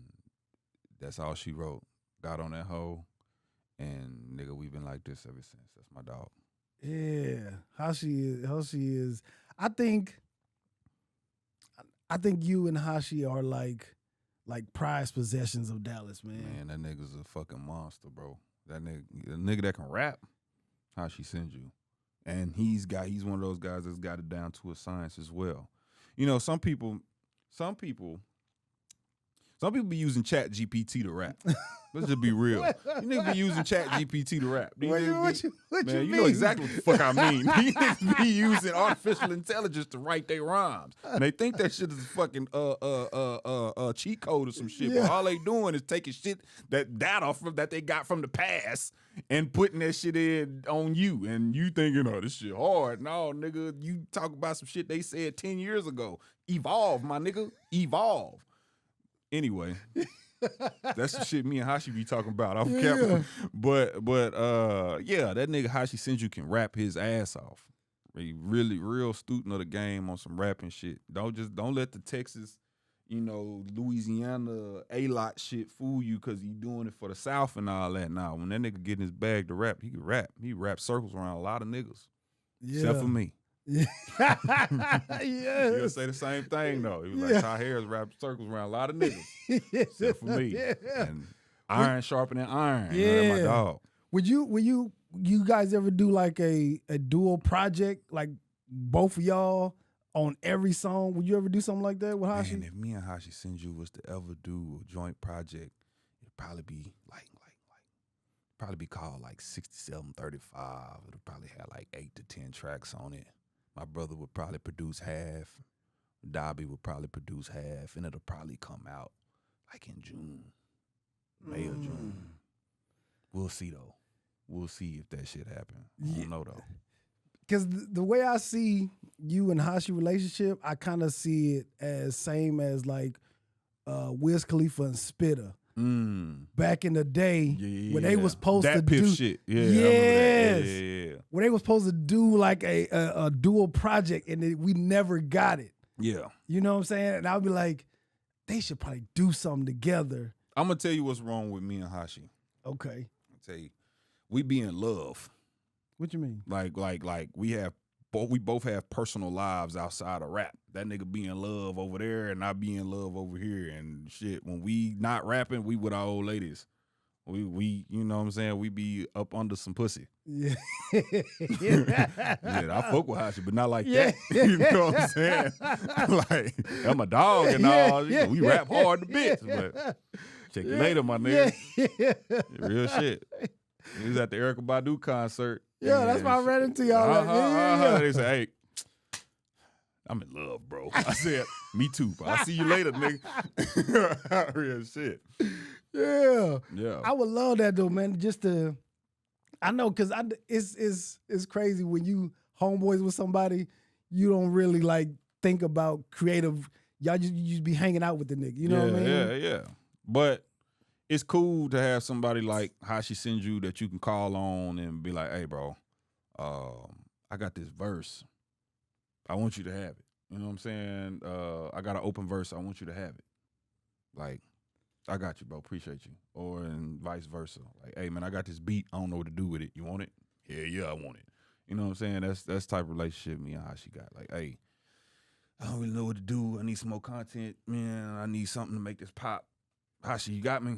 that's all she wrote. Got on that hoe, and nigga, we've been like this ever since. That's my dog. Yeah. How she is. I think you and Hashi are like prized possessions of Dallas, man. Man, that nigga's a fucking monster, bro. That nigga that can rap, Hashi sends you. And he's one of those guys that's got it down to a science as well. You know, some people be using Chat GPT to rap. Let's just be real. You niggas be using Chat GPT to rap. What you mean? You know exactly what the fuck I mean. These niggas be using artificial intelligence to write their rhymes. And they think that shit is a fucking cheat code or some shit. Yeah. But all they doing is taking shit that they got from the past and putting that shit in on you. And you thinking, oh, this shit hard. No, nigga, you talk about some shit they said 10 years ago. Evolve, my nigga. Evolve. Anyway, that's the shit me and Hashi be talking about off camera. But yeah, that nigga Hashi Senju can rap his ass off. He really real student of the game on some rapping shit. Don't let the Texas, Louisiana A-lot shit fool you because he doing it for the South and all that. Nah, when that nigga get in his bag to rap, he can rap. He rap circles around a lot of niggas. Yeah. Except for me. Yeah. He'll say the same thing though. He was like, Tye Harris rap circles around a lot of niggas. Except for me. And iron sharpening iron. Yeah. My dog. Would you guys ever do like a dual project, like both of y'all on every song? Would you ever do something like that with Hashi? Man, if me and Hashi Senju was to ever do a joint project, it'd probably be called like 6735. It'll probably have like 8 to 10 tracks on it. My brother would probably produce half. Dobby would probably produce half, and it'll probably come out like in June, May or June. We'll see though. We'll see if that shit happen. I don't know though. Because the way I see you and Hashi relationship, I kind of see it as same as like Wiz Khalifa and Spitter. Back in the day when they was supposed to do shit. When they was supposed to do like a dual project and we never got it. Yeah. You know what I'm saying? And I'll be like, they should probably do something together. I'm gonna tell you what's wrong with me and Hashi. Okay. I'll tell you. We be in love. What you mean? Like we both have personal lives outside of rap. That nigga be in love over there and I be in love over here and shit. When we not rapping, we with our old ladies. We you know what I'm saying? We be up under some pussy. Yeah. I fuck with Hashi, but not like that. You know what I'm saying? Like, I'm a dog and all. We rap hard to bits, but check you later, my nigga. Real shit. He was at the Erykah Badu concert. Yeah, that's why I ran into y'all. They say, hey, I'm in love, bro. I said, me too, bro. I'll see you later, nigga. Real shit. Yeah. I would love that though, man. I know, cause it's crazy when you homeboys with somebody, you don't really like think about creative. Y'all just be hanging out with the nigga. You know what I mean? Yeah. But it's cool to have somebody like Hashi Senju that you can call on and be like, hey, bro, I got this verse. I want you to have it. You know what I'm saying? I got an open verse. I want you to have it. Like, I got you, bro. Appreciate you. Or and vice versa. Like, hey, man, I got this beat. I don't know what to do with it. You want it? Yeah, I want it. You know what I'm saying? That's the type of relationship me and Hashi got. Like, hey, I don't really know what to do. I need some more content. Man, I need something to make this pop. Hashi, you got me?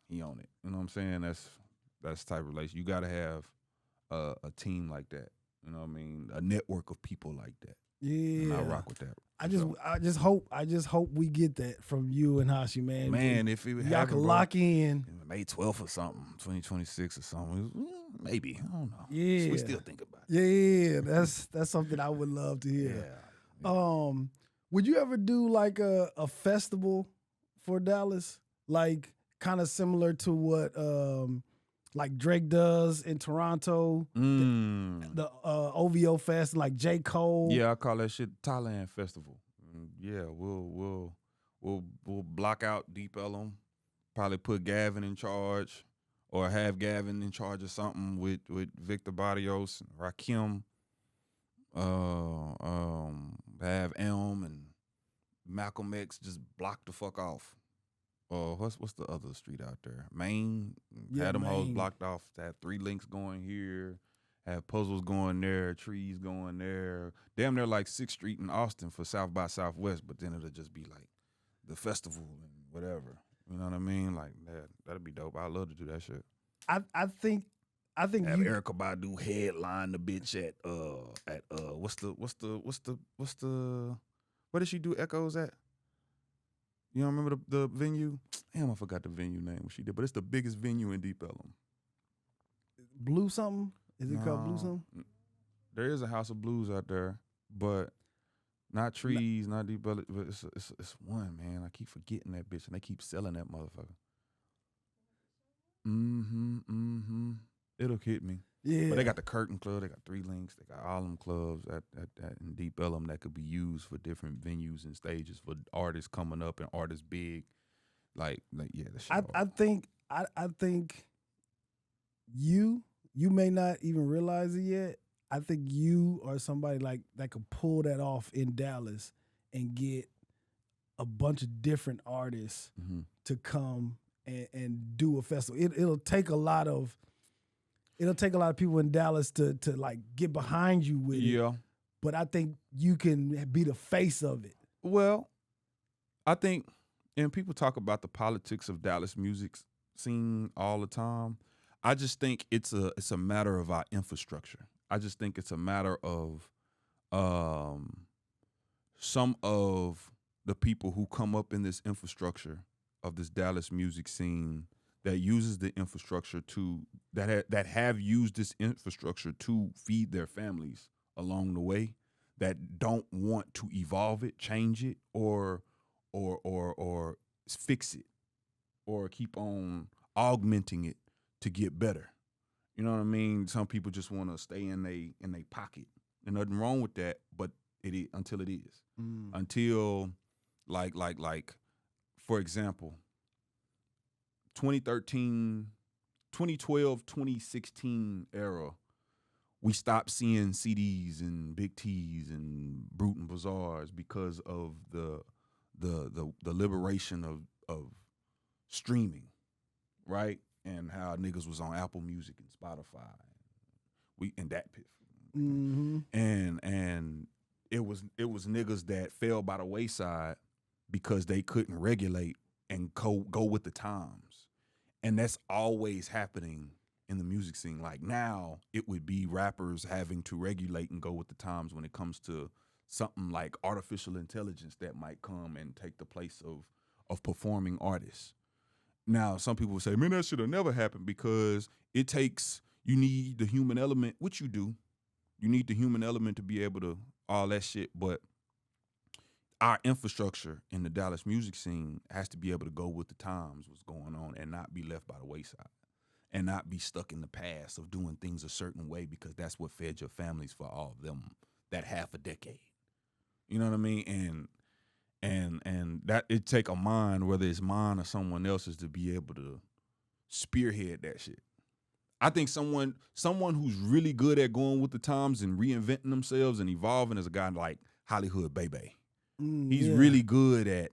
He on it. You know what I'm saying? That's the type of relationship. You got to have a team like that. You You know what I mean? A network of people like that. Yeah, And I rock with that. I just hope we get that from you and Hashi, man. Man, if it y'all happened, can bro, lock in. May 12th or something, 2026 or something. Maybe. I don't know. Yeah, We still think about it. Yeah, that's something I would love to hear. Yeah. Would you ever do like a festival for Dallas, like kind of similar to what like Drake does in Toronto, the OVO Fest, like J. Cole? Yeah, I call that shit Thailand Festival. Yeah, we'll block out Deep Ellum, probably put Gavin in charge, or have Gavin in charge of something with Victor Barrios and Rakim. Have Elm and Malcolm X just block the fuck off. What's the other street out there? Maine. Yeah, had them hoes Maine. blocked off. Had 3 links going here. Had puzzles going there. Trees going there. Damn near like 6th Street in Austin for South by Southwest. But then it'll just be like the festival and whatever. You know what I mean? Like that'd be dope. I'd love to do that shit. I think Have you. Erykah Badu headline the bitch at what's the where did she do Echoes at? You don't remember the venue? Damn, I forgot the venue name what she did, but it's the biggest venue in Deep Ellum. Blue something? Is it called Blue something? There is a House of Blues out there, but not Trees, not Deep Ellum. But it's one, man. I keep forgetting that bitch, and they keep selling that motherfucker. It'll hit me. Yeah. But they got the Curtain Club. They got 3 links. They got all them clubs at in Deep Ellum that could be used for different venues and stages for artists coming up and artists big. Like yeah, that shit. I think you may not even realize it yet. I think you are somebody like that could pull that off in Dallas and get a bunch of different artists to come and do a festival. It'll take a lot of people in Dallas to like get behind you with it. But I think you can be the face of it. Well, I think, and people talk about the politics of Dallas music scene all the time. I just think it's a matter of our infrastructure. I just think it's a matter of some of the people who come up in this infrastructure of this Dallas music scene that uses the infrastructure to that have used this infrastructure to feed their families along the way, that don't want to evolve it, change it, or fix it, or keep on augmenting it to get better. You know what I mean? Some people just want to stay in they pocket. There's nothing wrong with that, but it is until it is. Until like for example, 2013, 2012, 2016 era, we stopped seeing CDs and Big T's and Brute and Bazaars because of the liberation of streaming, right? And how niggas was on Apple Music and Spotify, and that pit. And it was niggas that fell by the wayside because they couldn't regulate and go with the times. And that's always happening in the music scene. Like now, it would be rappers having to regulate and go with the times when it comes to something like artificial intelligence that might come and take the place of performing artists. Now, some people will say, man, that should have never happened because you need the human element, which you do. You need the human element to be able to all that shit, but our infrastructure in the Dallas music scene has to be able to go with the times, what's going on, and not be left by the wayside, and not be stuck in the past of doing things a certain way because that's what fed your families for all of them that half a decade. You know what I mean? And that it take a mind, whether it's mine or someone else's, to be able to spearhead that shit. I think someone who's really good at going with the times and reinventing themselves and evolving is a guy like Hollyhood Bay Bay. He's really good at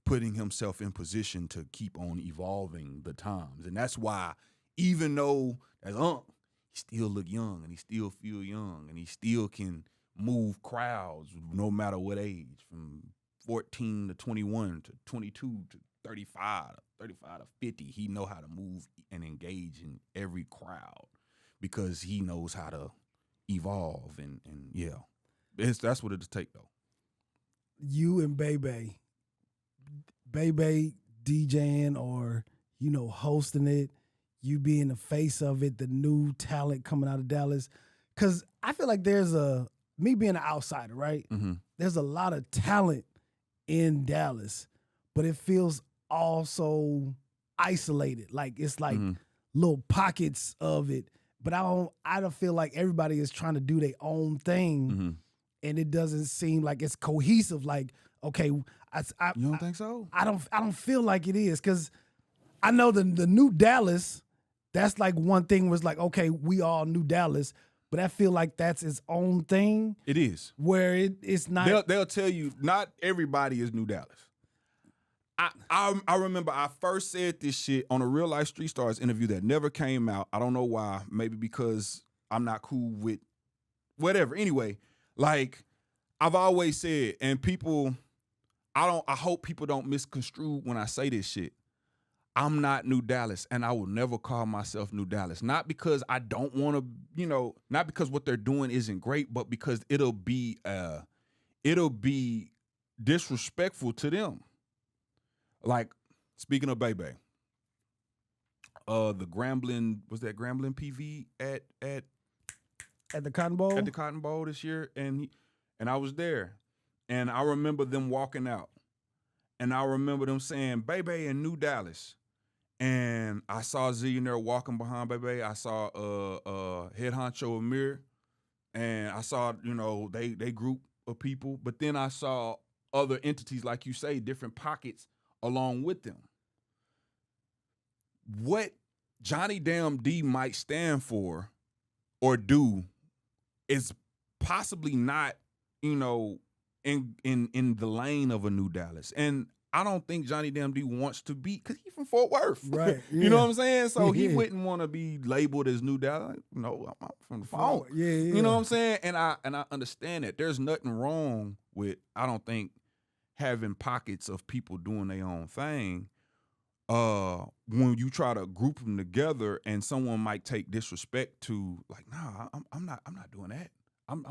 putting himself in position to keep on evolving the times. And that's why, even though as he still look young and he still feel young and he still can move crowds no matter what age, from 14 to 21 to 22 to 35 to 50. He know how to move and engage in every crowd because he knows how to evolve and yeah. That's what it'll take though. You and Bay Bay DJing or, you know, hosting it, you being the face of it, the new talent coming out of Dallas. Because I feel like there's me being an outsider, right? Mm-hmm. There's a lot of talent in Dallas, but it feels also isolated. Like it's like little pockets of it. But I don't feel like everybody is trying to do their own thing, and it doesn't seem like it's cohesive. Like, okay, You don't think so? I don't feel like it is, because I know the new Dallas, that's like one thing was like, okay, we all New Dallas, but I feel like that's its own thing. It is. Where it's not. They'll tell you not everybody is New Dallas. I remember I first said this shit on a Real Life Street Stars interview that never came out. I don't know why. Maybe because I'm not cool with whatever. Anyway, like I've always said, and people, I hope people don't misconstrue when I say this shit. I'm not New Dallas, and I will never call myself New Dallas. Not because I don't want to, you know, not because what they're doing isn't great, but because it'll be disrespectful to them. Like, speaking of Bay Bay, the Grambling, was that Grambling PV at At the Cotton Bowl? At the Cotton Bowl this year, and I was there, and I remember them walking out, and I remember them saying Bay Bay in New Dallas, and I saw Zillionaire walking behind Bay Bay. I saw Head Honcho Amir, and I saw, you know, they group of people, but then I saw other entities, like you say, different pockets along with them. What Johnny Damn D might stand for or do is possibly not, you know, in the lane of a New Dallas. And I don't think Johnny Damn D wants to be, because he's from Fort Worth. Right. Yeah. You know what I'm saying? So he Yeah. wouldn't want to be labeled as New Dallas. No, I'm from the phone. Yeah. You know what I'm saying? And I understand that. There's nothing wrong with, I don't think, having pockets of people doing their own thing. When you try to group them together, and someone might take disrespect to, like, nah, I'm not doing that. I'm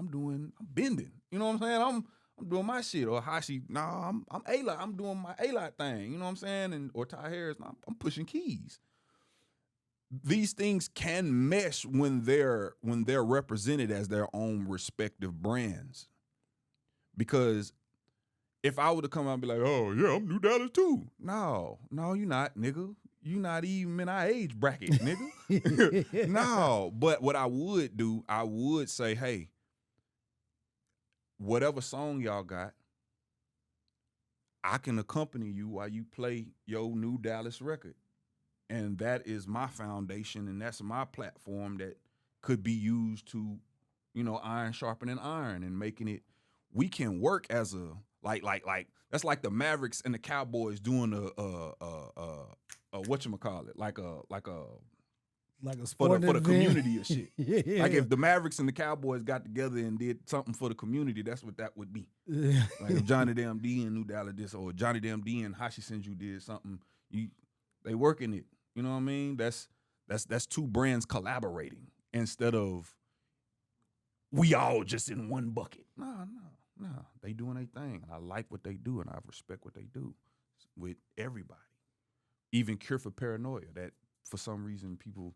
bending. You know what I'm saying? I'm doing my shit. Or Hashi, nah, I'm A-Lot. I'm doing my A-Lot thing. You know what I'm saying? And or Tye Harris, nah, I'm pushing keys. These things can mesh when they're represented as their own respective brands. Because if I were to come out and be like, oh, yeah, I'm New Dallas too. No, you're not, nigga. You not even in our age bracket, nigga. No, but what I would do, I would say, hey, whatever song y'all got, I can accompany you while you play your New Dallas record. And that is my foundation, and that's my platform that could be used to, you know, iron sharpening iron and making it, we can work as a, like that's like the Mavericks and the Cowboys doing a whatchamacallit, like a sport for the community or shit. Yeah. Like if the Mavericks and the Cowboys got together and did something for the community, that's what that would be. Like if Johnny Damn D and New Dallas did, or Johnny Damn D and Hashi Senju did something, they working it. You know what I mean? That's two brands collaborating instead of we all just in one bucket. No. They doing their thing. I like what they do, and I respect what they do with everybody. Even Cure for Paranoia, that for some reason people,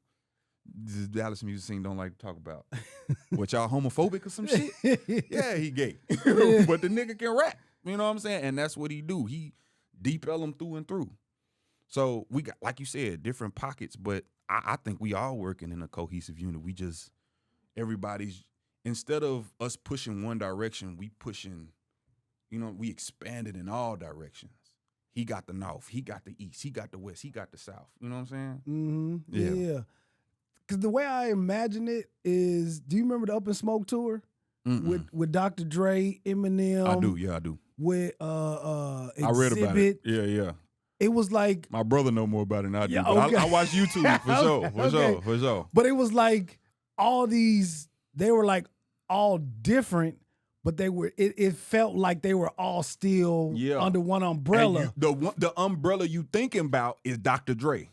the Dallas music scene don't like to talk about. What, y'all homophobic or some shit? Yeah, he gay. But the nigga can rap. You know what I'm saying? And that's what he do. He deep L them through and through. So we got, like you said, different pockets, but I think we all working in a cohesive unit. We just, everybody's, instead of us pushing one direction, we pushing, you know, we expanded in all directions. He got the north, he got the east, he got the west, he got the south. You know what I'm saying? Mm-hmm. Yeah. Because the way I imagine it is, do you remember the Up in Smoke tour with Dr. Dre, Eminem? I do. Yeah, I do. With I read about it. Yeah. It was like, my brother know more about it than I do. Yeah, But okay. I watch YouTube for sure. But it was like all these, they were like all different, but they were, it felt like they were all still under one umbrella. The umbrella you thinking about is Dr. Dre.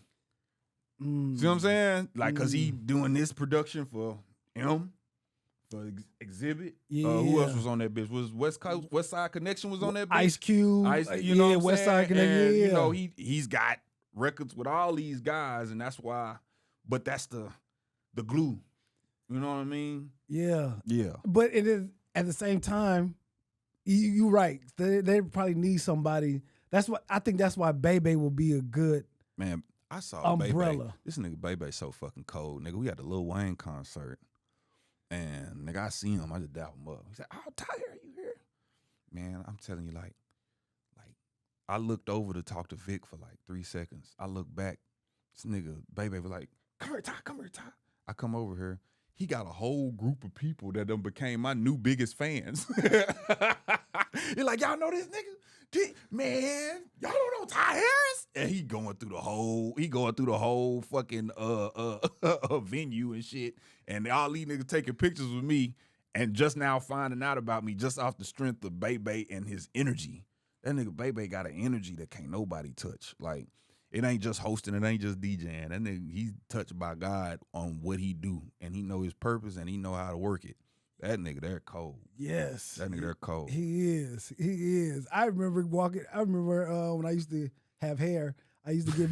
See what I'm saying? Like, cause he doing this production for him, Exhibit. Yeah. Who else was on that bitch? Was West Side Connection was on that bitch? Ice Cube. You know what I'm West saying? Side Connection. And, Yeah. you know, he's got records with all these guys, and that's why. But that's the glue. You know what I mean? Yeah. Yeah. But it is at the same time, you're right. They probably need somebody. That's what I think. That's why Bay Bay will be a good Man, I saw umbrella. Bay Bay. This nigga Bay Bay so fucking cold, nigga. We had the Lil Wayne concert, and nigga, I see him. I just dap him up. He said, "Oh, Tye, are you here?" Man, I'm telling you, like, I looked over to talk to Vic for like 3 seconds. I looked back. This nigga Bay Bay was like, "Come here, Tye. Come here, Tye." I come over here. He got a whole group of people that done became my new biggest fans. He like, y'all know this nigga? Man, y'all don't know Tye Harris? And he going through the whole fucking venue and shit. And all these niggas taking pictures with me and just now finding out about me just off the strength of Bay Bay and his energy. That nigga Bay Bay got an energy that can't nobody touch. Like, it ain't just hosting, it ain't just DJing. That nigga, he's touched by God on what he do, and he know his purpose, and he know how to work it. That nigga, they're cold. Yes. That nigga, they're cold. He is. He is. I remember when I used to have hair, I used to get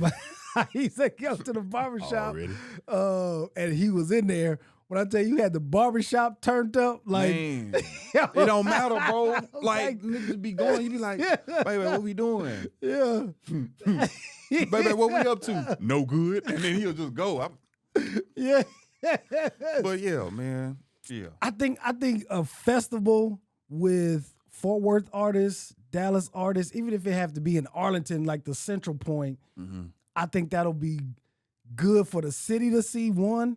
I used to go to the barbershop. And he was in there. When I tell you had the barbershop turned up, like Man, it don't matter, bro. Like niggas be going, you be like, baby, what we doing? Yeah. Baby, what we up to? No good. And then he'll just go. Yeah. But yeah, man. Yeah. I think a festival with Fort Worth artists, Dallas artists, even if it have to be in Arlington, like the central point, I think that'll be good for the city to see, one.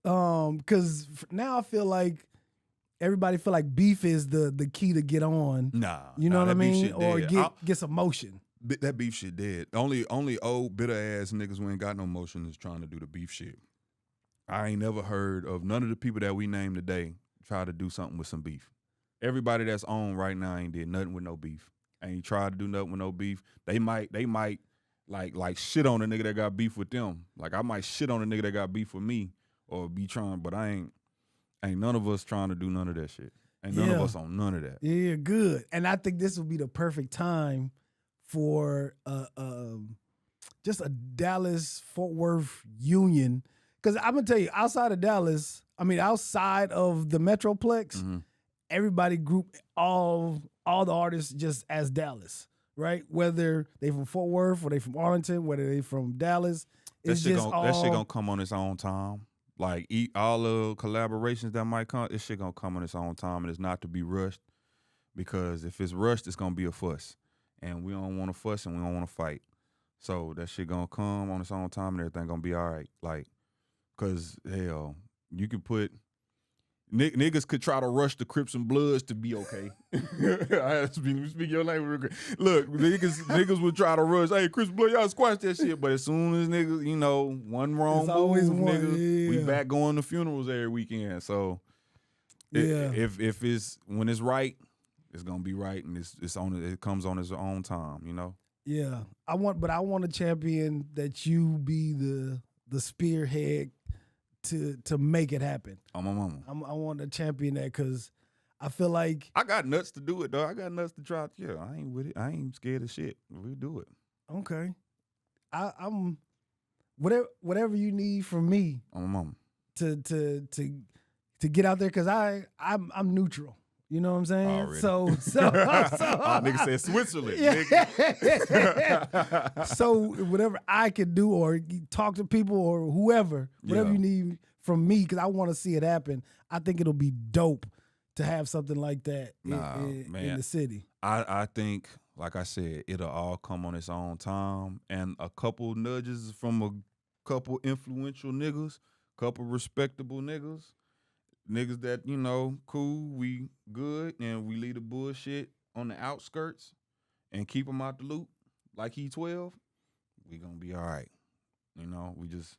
Because now I feel like everybody feel like beef is the key to get on. You know what I mean? Or get some motion. That beef shit dead. Only old bitter ass niggas who ain't got no motion is trying to do the beef shit. I ain't never heard of none of the people that we named today try to do something with some beef. Everybody that's on right now ain't did nothing with no beef. Ain't tried to do nothing with no beef. They might like shit on a nigga that got beef with them. Like I might shit on a nigga that got beef with me or be trying, but ain't none of us trying to do none of that shit. Ain't none of us on none of that. Yeah, good. And I think this will be the perfect time for just a Dallas-Fort Worth union. Because I'm going to tell you, outside of Dallas, outside of the Metroplex, everybody group all the artists just as Dallas, right? Whether they from Fort Worth or they from Arlington, whether they from Dallas. That shit gonna come on its own time. Like all the collaborations that might come, this shit gonna come on its own time, and it's not to be rushed. Because if it's rushed, it's gonna be a fuss, and we don't want to fuss and we don't want to fight. So that shit gonna come on its own time, and everything gonna be all right. Like, cause hell, you could put niggas could try to rush the Crips and Bloods to be okay. I have to speak your language real quick. Look, niggas would try to rush. Hey, Crips Blood, y'all squash that shit. But as soon as niggas, one wrong move, nigga, we back going to funerals every weekend. So if it's when it's right, it's gonna be right, and it comes on its own time, Yeah, I want a champion that you be the spearhead to make it happen. On my mama. I want to champion that because I feel like I got nuts to do it, though. I got nuts to try. Yeah, I ain't with it. I ain't scared of shit. We do it. Okay. I'm whatever you need from me on my mama to get out there because I'm neutral. You know what I'm saying? Already. So nigga said Switzerland. Yeah. Nigga. So whatever I can do or talk to people or whoever, whatever you need from me, because I want to see it happen. I think it'll be dope to have something like that in the city. I think, like I said, it'll all come on its own time, and a couple nudges from a couple influential niggas, couple respectable niggas that, cool, we good, and we leave the bullshit on the outskirts and keep them out the loop like he 12, we gonna be all right. We just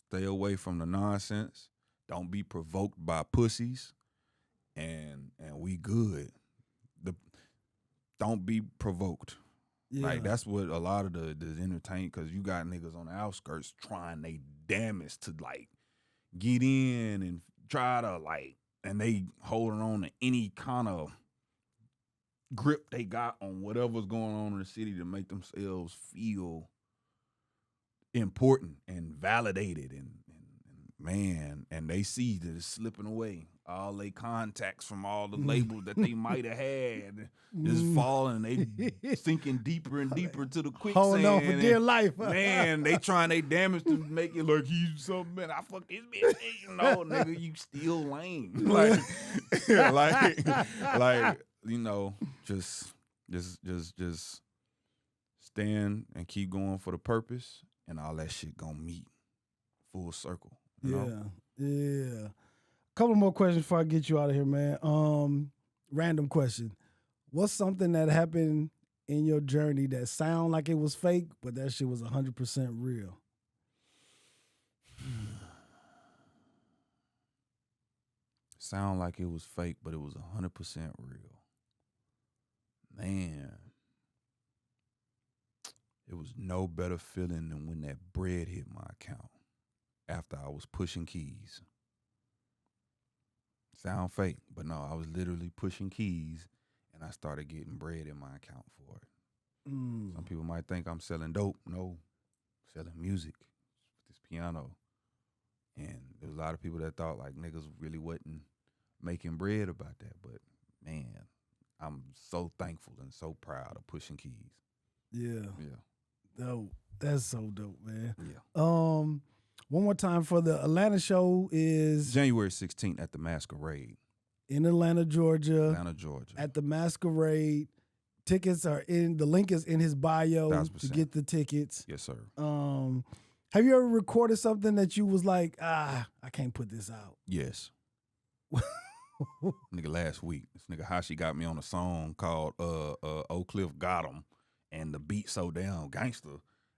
stay away from the nonsense. Don't be provoked by pussies, and we good. Don't be provoked. Yeah. Like, that's what a lot of the entertainment, because you got niggas on the outskirts trying they damnest to, like, get in and try to, like, and they holding on to any kind of grip they got on whatever's going on in the city to make themselves feel important and validated and man, and they see that it's slipping away. All they contacts from all the labels that they might have had is falling. They sinking deeper and deeper to the quicksand. Holding on for dear life. Man, they trying their damage to make it look you something. Man, I fuck this bitch. No, nigga, you still lame. Like, you know, just stand and keep going for the purpose, and all that shit gonna meet full circle. You know? Yeah. Couple more questions before I get you out of here, man. Random question. What's something that happened in your journey that sound like it was fake, but that shit was 100% real? Sound like it was fake, but it was 100% real. Man. It was no better feeling than when that bread hit my account after I was pushing keys. Sound fake, but no, I was literally pushing keys, and I started getting bread in my account for it. Some people might think I'm selling dope. No, selling music with this piano. And there was a lot of people that thought like niggas really wasn't making bread about that. But man, I'm so thankful and so proud of pushing keys. Yeah. Dope. That's so dope, man. Yeah. One more time for the Atlanta show is January 16th at the Masquerade. In Atlanta, Georgia. At the Masquerade. Tickets are in, the link is in his bio 1,000%. to get the tickets. Yes, sir. Have you ever recorded something that you was like, I can't put this out? Yes. Nigga, last week, this nigga Hashi got me on a song called Oak Cliff Got 'Em, and the beat so damn gangster,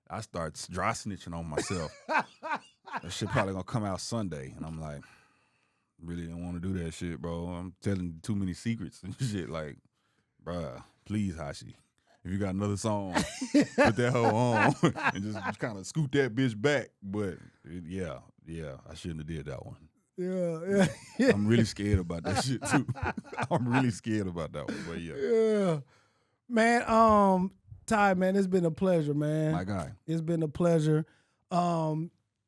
I start dry snitching on myself. That shit probably gonna come out Sunday, and I'm like, really didn't want to do that shit, bro. I'm telling too many secrets and shit. Like, bruh, please, Hashi, if you got another song, put that hoe on and just kind of scoot that bitch back. But yeah, I shouldn't have did that one. Yeah. I'm really scared about that shit too. I'm really scared about that one. But yeah. Man, Tye, man, it's been a pleasure, man. My guy. It's been a pleasure.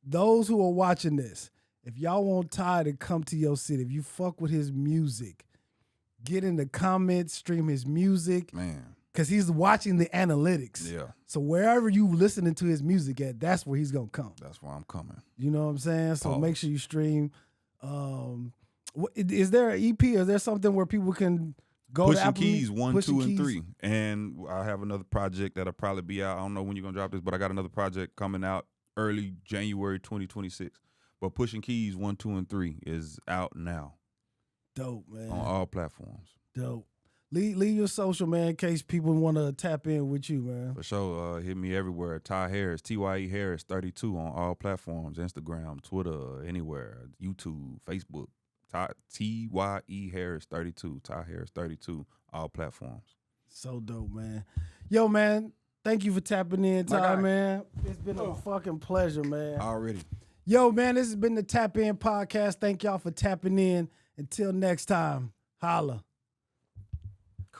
Those who are watching this, if y'all want Tye to come to your city, if you fuck with his music, get in the comments, stream his music. Man. Because he's watching the analytics. Yeah. So wherever you listening to his music at, that's where he's going to come. That's where I'm coming. You know what I'm saying? So Pause. Make sure you stream. Is there an EP? Is there something where people can go Pushing to Apple Keys 1, 2, and Keys? 3. And I have another project that'll probably be out. I don't know when you're going to drop this, but I got another project coming out early January 2026. But Pushing Keys 1, 2, and 3 is out now. Dope, man. On all platforms. Dope. Leave your social, man, in case people want to tap in with you, man. For sure. Hit me everywhere. Tye Harris, Tye Harris 32 on all platforms. Instagram, Twitter, anywhere. YouTube, Facebook. Tye Harris 32. Tye Harris 32. All platforms. So dope, man. Yo, man, thank you for tapping in, Tye, man. It's been a fucking pleasure, man. Already. Yo, man, this has been the Tap In Podcast. Thank y'all for tapping in. Until next time, holla.